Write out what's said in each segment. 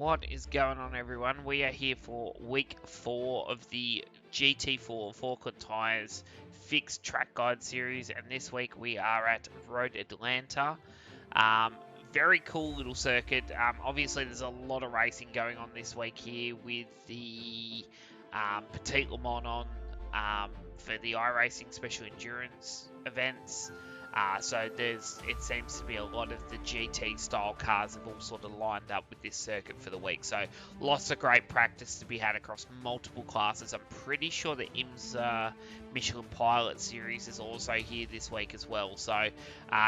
What is going on, everyone? We are here for week 4 of the GT4 Falken Tyres Fixed Track Guide series, and this week we are at Road Atlanta. Very cool little circuit. Obviously, there's a lot of racing going on this week here with the Petit Le Mans on for the iRacing Special Endurance events. So it seems to be a lot of the GT style cars have all sort of lined up with this circuit for the week. So lots of great practice to be had across multiple classes. I'm pretty sure the IMSA Michelin Pilot Series is also here this week as well. So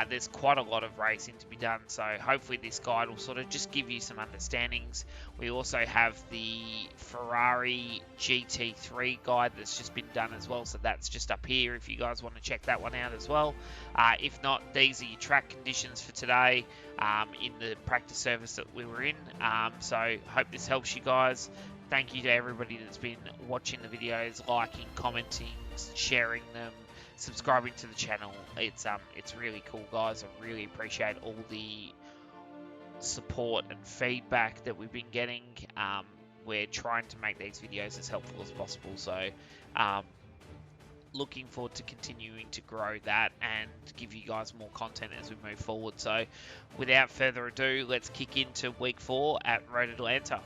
there's quite a lot of racing to be done. So hopefully this guide will sort of just give you some understandings. We also have the Ferrari GT3 guide that's just been done as well. So that's just up here if you guys want to check that one out as well. If not, these are your track conditions for today in the practice service that we were in. So hope this helps you guys. Thank you to everybody that's been watching the videos, liking, commenting, sharing them, subscribing to the channel. It's really cool, guys. I really appreciate all the support and feedback that we've been getting. We're trying to make these videos as helpful as possible. So looking forward to continuing to grow that and give you guys more content as we move forward. So without further ado, let's kick into week 4 at Road Atlanta.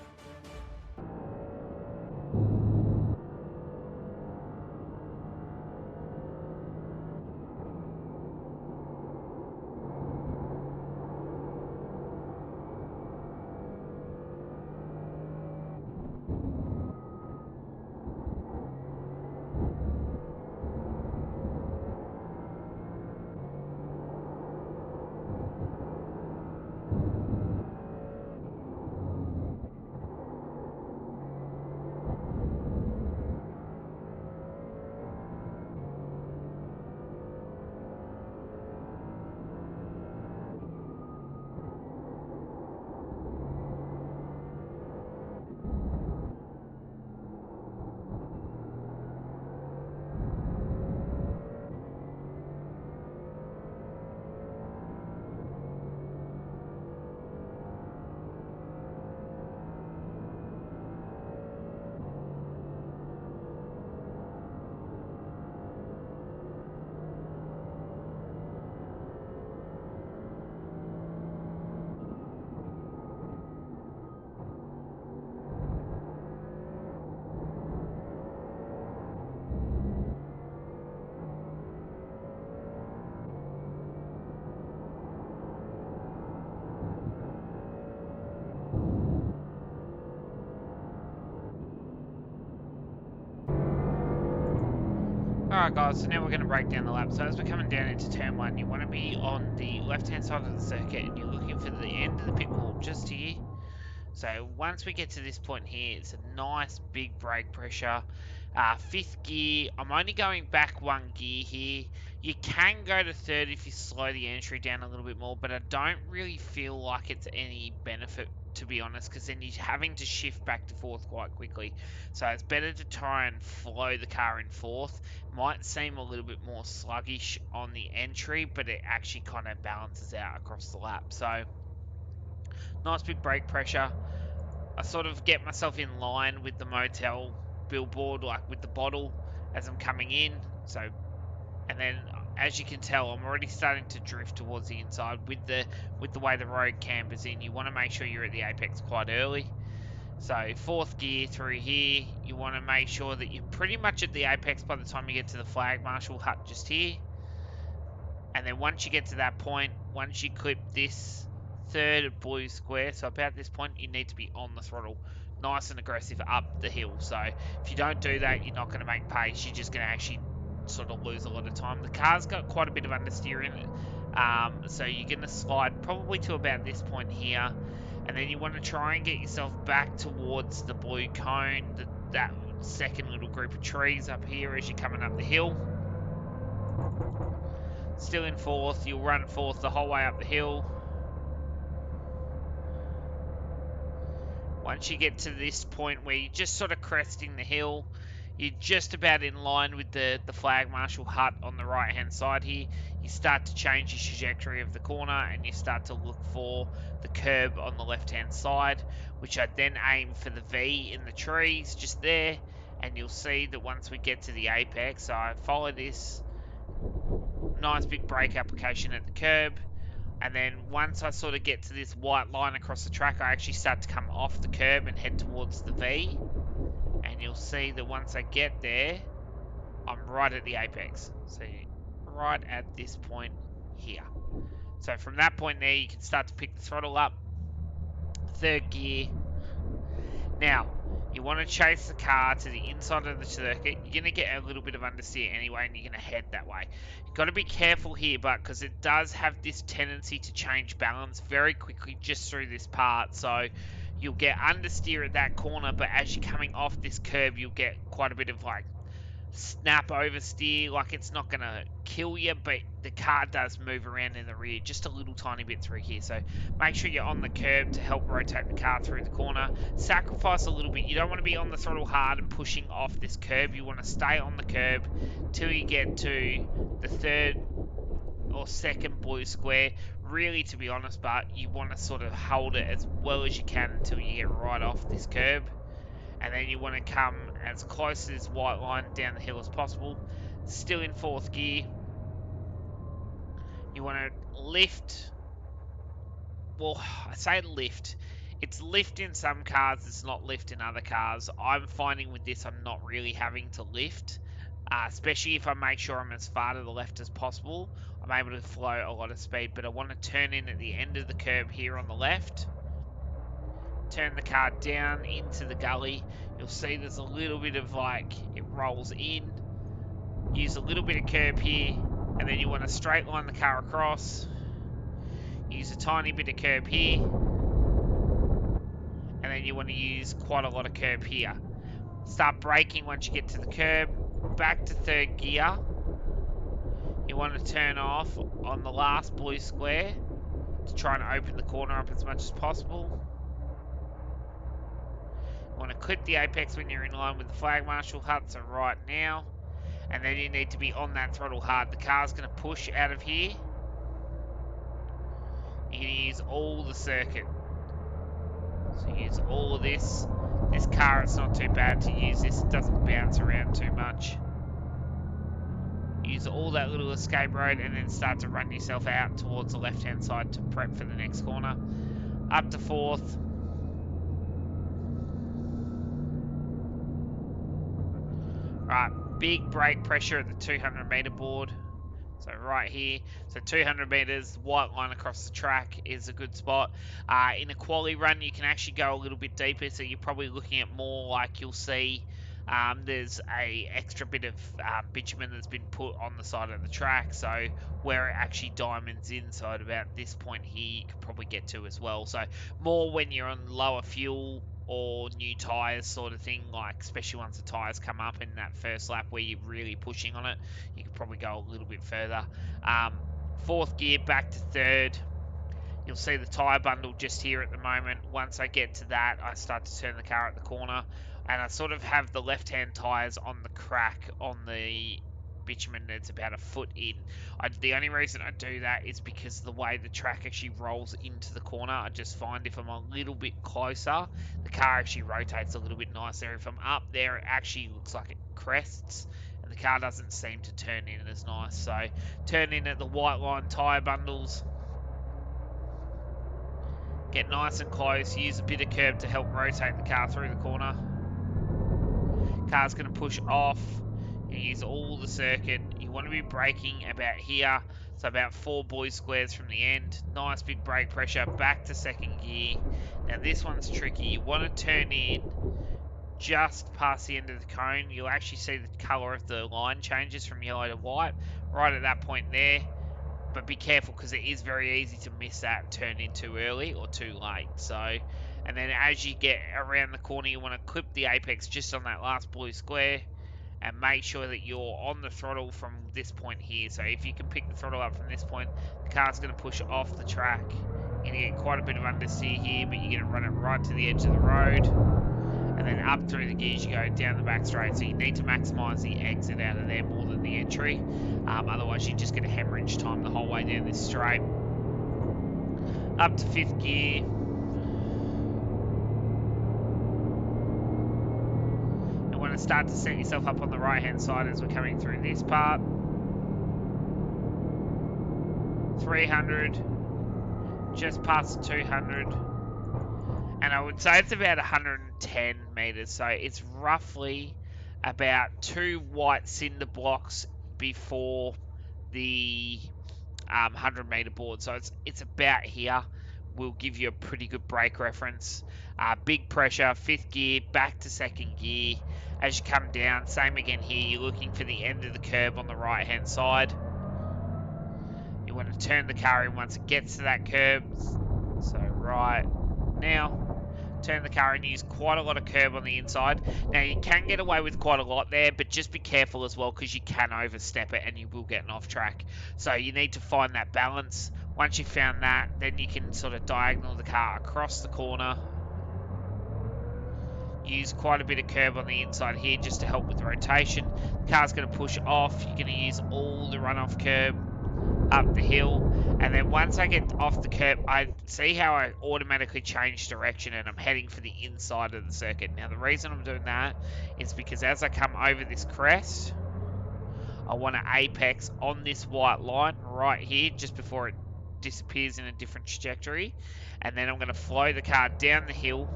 Alright guys, so now we're going to break down the lap. So as we're coming down into turn 1, you want to be on the left hand side of the circuit and you're looking for the end of the pit wall just here. So once we get to this point here, it's a nice big brake pressure. 5th gear, I'm only going back 1 gear here. You can go to 3rd if you slow the entry down a little bit more, but I don't really feel like it's any benefit, to be honest, because then you're having to shift back to 4th quite quickly. So it's better to try and flow the car in 4th. Might seem a little bit more sluggish on the entry, but it actually kind of balances out across the lap. So nice big brake pressure. I sort of get myself in line with the motel billboard, like with the bottle as I'm coming in. So, and then as you can tell, I'm already starting to drift towards the inside with the way the road campers in. You want to make sure you're at the apex quite early. So 4th gear through here, you want to make sure that you're pretty much at the apex by the time you get to the flag marshal hut just here. And then once you get to that point, once you clip this 3rd blue square, so about this point you need to be on the throttle, nice and aggressive up the hill. So if you don't do that, you're not going to make pace, you're just going to actually sort of lose a lot of time. The car's got quite a bit of understeer in it, so you're going to slide probably to about this point here, and then you want to try and get yourself back towards the blue cone, that second little group of trees up here as you're coming up the hill. Still in 4th, you'll run 4th the whole way up the hill. Once you get to this point where you're just sort of cresting the hill, You're just about in line with the flag marshal hut on the right hand side here. You start to change your trajectory of the corner and you start to look for the curb on the left hand side, which I then aim for the V in the trees just there, and you'll see that once we get to the apex, so I follow this nice big brake application at the curb, and then once I sort of get to this white line across the track, I actually start to come off the curb and head towards the V. And you'll see that once I get there, I'm right at the apex. So right at this point here. So from that point there, you can start to pick the throttle up. Third gear. Now, you want to chase the car to the inside of the circuit. You're going to get a little bit of understeer anyway, and you're going to head that way. You've got to be careful here, but because it does have this tendency to change balance very quickly just through this part. So you'll get understeer at that corner, but as you're coming off this curb, you'll get quite a bit of like snap oversteer. Like, it's not going to kill you, but the car does move around in the rear just a little tiny bit through here. So make sure you're on the curb to help rotate the car through the corner. Sacrifice a little bit. You don't want to be on the throttle hard and pushing off this curb. You want to stay on the curb till you get to the third or second blue square. Really, to be honest, but you want to sort of hold it as well as you can until you get right off this curb. And then you want to come as close to this white line down the hill as possible. Still in fourth gear. You want to lift. Well, I say lift. It's lift in some cars, it's not lift in other cars. I'm finding with this I'm not really having to lift. Especially if I make sure I'm as far to the left as possible. I'm able to flow a lot of speed, but I want to turn in at the end of the curb here on the left. Turn the car down into the gully. You'll see there's a little bit of like, it rolls in. Use a little bit of curb here, and then you want to straight line the car across. Use a tiny bit of curb here, and then you want to use quite a lot of curb here. Start braking once you get to the curb. Back to third gear. You want to turn off on the last blue square to try and open the corner up as much as possible. You want to clip the apex when you're in line with the flag marshal hut, so right now. And then you need to be on that throttle hard. The car's going to push out of here. You're going to use all the circuit. So use all of this. This car, it's not too bad to use this. It doesn't bounce around too much. Use all that little escape road and then start to run yourself out towards the left-hand side to prep for the next corner. Up to fourth. Right, big brake pressure at the 200 meter board. So right here, so 200 meters, white line across the track is a good spot. In a quali run, you can actually go a little bit deeper, so you're probably looking at more like you'll see there's a extra bit of bitumen that's been put on the side of the track, so where it actually diamonds in, so at about this point here, you can probably get to as well. So more when you're on lower fuel or new tyres sort of thing, like especially once the tyres come up in that first lap where you're really pushing on it, you can probably go a little bit further. Fourth gear back to third. You'll see the tyre bundle just here at the moment. Once I get to that, I start to turn the car at the corner, and I sort of have the left-hand tyres on the crack on the bitumen that's about a foot in. The only reason I do that is because the way the track actually rolls into the corner. I just find if I'm a little bit closer, the car actually rotates a little bit nicer. If I'm up there, it actually looks like it crests, and the car doesn't seem to turn in as nice. So turn in at the white line tyre bundles. Get nice and close, use a bit of curb to help rotate the car through the corner. Car's going to push off. You use all the circuit. You want to be braking about here, so about 4 blue squares from the end. Nice big brake pressure, back to second gear. Now this one's tricky. You want to turn in just past the end of the cone. You'll actually see the colour of the line changes from yellow to white right at that point there. But be careful because it is very easy to miss that and turn in too early or too late. So, and then as you get around the corner, you want to clip the apex just on that last blue square and make sure that you're on the throttle from this point here. So if you can pick the throttle up from this point, the car's going to push off the track. You're going to get quite a bit of understeer here, but you're going to run it right to the edge of the road. and then up through the gears you go down the back straight. So you need to maximise the exit out of there more than the entry. Otherwise you're just going to hemorrhage time the whole way down this straight. Up to 5th gear. You want to start to set yourself up on the right hand side as we're coming through this part. 300, just past 200, and I would say it's about 110 meters, so it's roughly about 2 white cinder blocks before the 100 meter board, so it's about here. Will give you a pretty good brake reference. Big pressure, 5th gear, back to 2nd gear. As you come down, same again here, you're looking for the end of the curb on the right hand side. You want to turn the car in once it gets to that curb. So right now, turn the car and use quite a lot of curb on the inside. Now you can get away with quite a lot there, but just be careful as well because you can overstep it and you will get an off track. So you need to find that balance. Once you've found that, then you can sort of diagonal the car across the corner. Use quite a bit of curb on the inside here just to help with rotation. The car's going to push off. You're going to use all the runoff curb up the hill, and then once I get off the curb, I see how I automatically change direction and I'm heading for the inside of the circuit. Now the reason I'm doing that is because as I come over this crest, I want to apex on this white line right here just before it disappears in a different trajectory, and then I'm going to flow the car down the hill,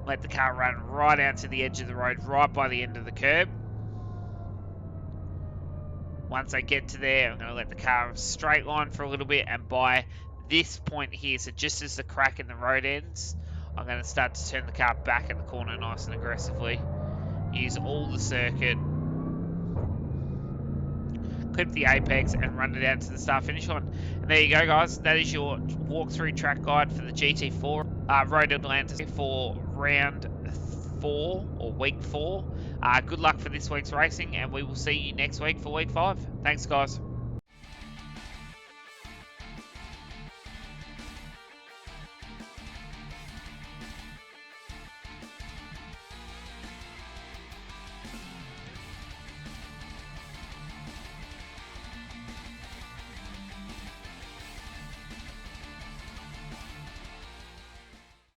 let the car run right out to the edge of the road right by the end of the curb. Once I get to there, I'm going to let the car straight line for a little bit, and by this point here, so just as the crack in the road ends, I'm going to start to turn the car back in the corner nice and aggressively. Use all the circuit, clip the apex, and run it out to the start-finish line. And there you go, guys. That is your walkthrough track guide for the GT4 Road Atlanta for round 4 or week 4. Good luck for this week's racing, and we will see you next week for week 5. Thanks, guys.